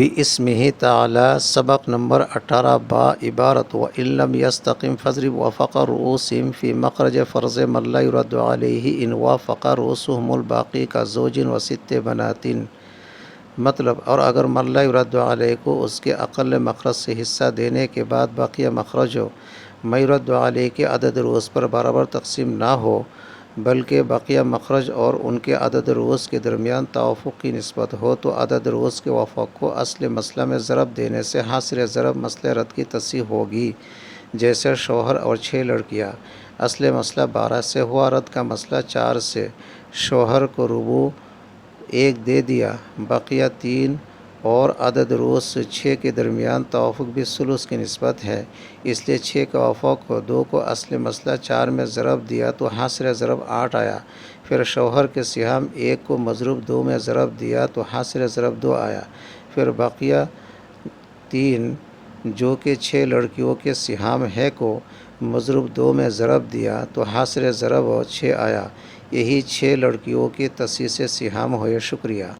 بِاسْمِهِ تعالی سبق نمبر 18 با عبارت وَإِن لَّمْ يَسْتَقِمْ فَاضْرِبْ وَفَقَ رُؤُوسِهِمْ فِي مَخْرَجِ فَرْضٍ مَّن لَّا يُرَدُّ عَلَيْهِ إِنْ وَافَقَ رُؤُوسُهُمُ الْبَاقِي كَزَوْجٍ وَسِتِّ بَنَاتٍ۔ مطلب، اور اگر من لا یرد علیہ کو اس کے اقل مخرج سے حصہ دینے کے بعد بقیہ مخرج ہو ما یرد علیہ کے عدد رؤوس پر برابر تقسیم نہ ہو، بلکہ بقیہ مخرج اور ان کے عدد رؤوس کے درمیان توافق کی نسبت ہو، تو عدد رؤوس کے وفاق کو اصل مسئلہ میں ضرب دینے سے حاصل ضرب مسئلہ رد کی تصحیح ہوگی۔ جیسے شوہر اور 6 لڑکیاں، اصل مسئلہ 12 سے ہوا، رد کا مسئلہ 4 سے۔ شوہر کو ربع 1 دے دیا، بقیہ 3 اور عدد رؤوس 6 کے درمیان توافق بھی ثلث کی نسبت ہے، اس لیے 6 کے وفاق کو 2 کو اصل مسئلہ 4 میں ضرب دیا تو حاصل ضرب 8 آیا۔ پھر شوہر کے سہام 1 کو مضروب 2 میں ضرب دیا تو حاصل ضرب 2 آیا۔ پھر بقیہ 3 جو کہ 6 لڑکیوں کے سہام ہے کو مضروب 2 میں ضرب دیا تو حاصل ضرب 6 آیا۔ یہی 6 لڑکیوں کی تصحیح سے سہام ہوئے۔ شکریہ۔